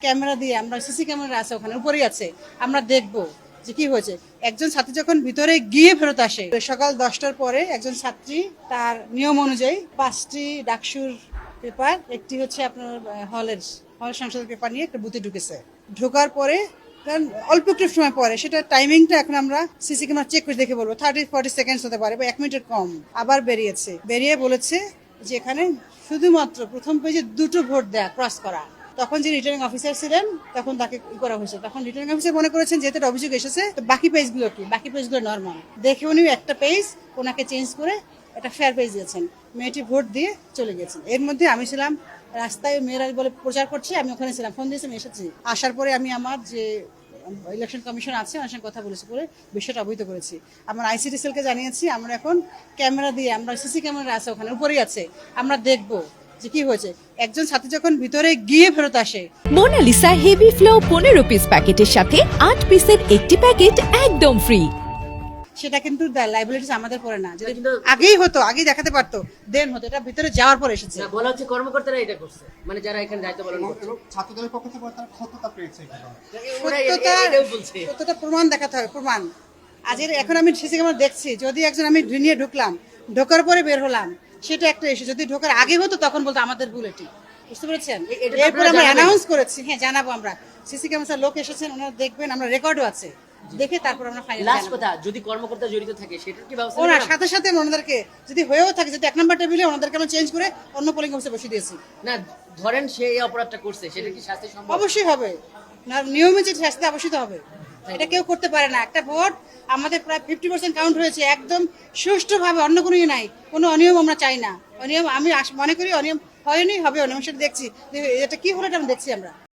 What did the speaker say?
Camera দিয়ে আমরা CC camera আছে ওখানে উপরেই আছে, আমরা দেখব যে কি হয়েছে। একজন ছাত্রী যখন ভিতরে গিয়ে ফেরত আসে সকাল 10টার পরে, একজন ছাত্রী তার নিয়ম অনুযায়ী 5টি ডাকসুর পেপার, একটি হচ্ছে আপনার হল সংসদের পেপার নিয়ে একটা বুথে ঢুকেছে। ঢোকার পরে কারণ অল্প একটু সময় পরে, সেটা টাইমিংটা এখন আমরা সিসি ক্যামেরা চেক করে দেখে বলবো 30-40 সেকেন্ডস হতে পারে বা 1 মিনিটের কম। আবার বেরিয়ে বলেছে যে এখানে শুধুমাত্র প্রথম পেজে 2টো ভোট দেয়া ক্রস করা। তখন যে রিটার্নিং অফিসার ছিলেন তখন তাকে করা হয়েছে, তখন রিটার্নিং অফিসার মনে করেছেন যেহেতু একটা অভিযোগ এসেছে তো বাকি পেজগুলো নর্মাল দেখে উনি একটা পেজ ওনাকে চেঞ্জ করে একটা ফেয়ার পেজ দিয়েছেন। মেয়েটি ভোট দিয়ে চলে গেছেন। এর মধ্যে আমি ছিলাম রাস্তায়, মেয়েরা বলে প্রচার করছে, আমি ওখানে ছিলাম, ফোন দিয়েছি, আমি এসেছি। আসার পরে আমি আমার যে ইলেকশন কমিশন আছে ওনার সঙ্গে কথা বলেছি, করে বিষয়টা অবহিত করেছি। আমার আইসিটি সেলকে জানিয়েছি। আমরা এখন ক্যামেরা দিয়ে, আমরা সিসি ক্যামেরা আছে ওখানে উপরেই আছে, আমরা দেখব যে কি হয়েছে। একজন ছাত্রী যখন ভিতরে গিয়ে ফেরত আসে। মোনালিসা হেভি ফ্লো 15 পিস প্যাকেটের সাথে 8 পিসের একটি প্যাকেট একদম ফ্রি। সেটা কিন্তু লাইবিলিটিস আমাদের পড়ে না, যদি আগেই হতো, আগেই দেখাতে পারতো, দেন হতো। এটা ভিতরে যাওয়ার পর এসেছে। না, বলা হচ্ছে কর্মকর্তারা এটা করছে, মানে যারা এখানে দায়িত্ব পালন করছে। ছাত্রদের পক্ষ থেকে তারা সত্যতা পেয়েছে সত্যতা প্রমাণ দেখাতে হবে, প্রমাণ। এখন আমি সিসি ক্যামেরা দেখছি, যদি একজন আমি নিয়ে ঢুকলাম, ঢোকার পরে বের হলাম, সেটা একটা ইস্যু। যদি ঢোকার আগে হতো তখন বলতো আমাদের ভুল এটি, বুঝতে পেরেছেন? এরপর আমরা অ্যানাউন্স করেছি, হ্যাঁ জানাবো আমরা। সিসি ক্যামেরার লোক এসেছেন, ওনারা দেখবেন, আমরা রেকর্ডও আছে, দেখে তারপর আমরা ফাইনাল লাস্ট কথা, যদি কর্মকর্তা জড়িত থাকে সেটার কি ব্যবস্থা ওনার নেবেন? সাথে সাথে ওনাদেরকে যদি হয়েও থাকে, যদি 1 নম্বর টেবিলে ওনাদেরকে আমরা চেঞ্জ করে অন্য পোলিং অফিসে বসিয়ে দিয়েছি। না, ধরেন সে এই অপরাধটা করছে, সেটা কি শাস্তি সম্ভব? অবশ্যই হবে, না নিয়মে যে শাস্তি অবশ্যই তো হবে। এটা কেউ করতে পারে না। একটা ভোট আমাদের প্রায় 50% কাউন্ট হয়েছে, একদম সুষ্ঠুভাবে, অন্য কোনো নাই, কোনো অনিয়ম আমরা চাই না। অনিয়ম আমি মনে করি অনিয়ম হয়নি, হবে অনিয়ম, সেটা দেখছি। এটা কি হলো এটা আমরা দেখছি আমরা।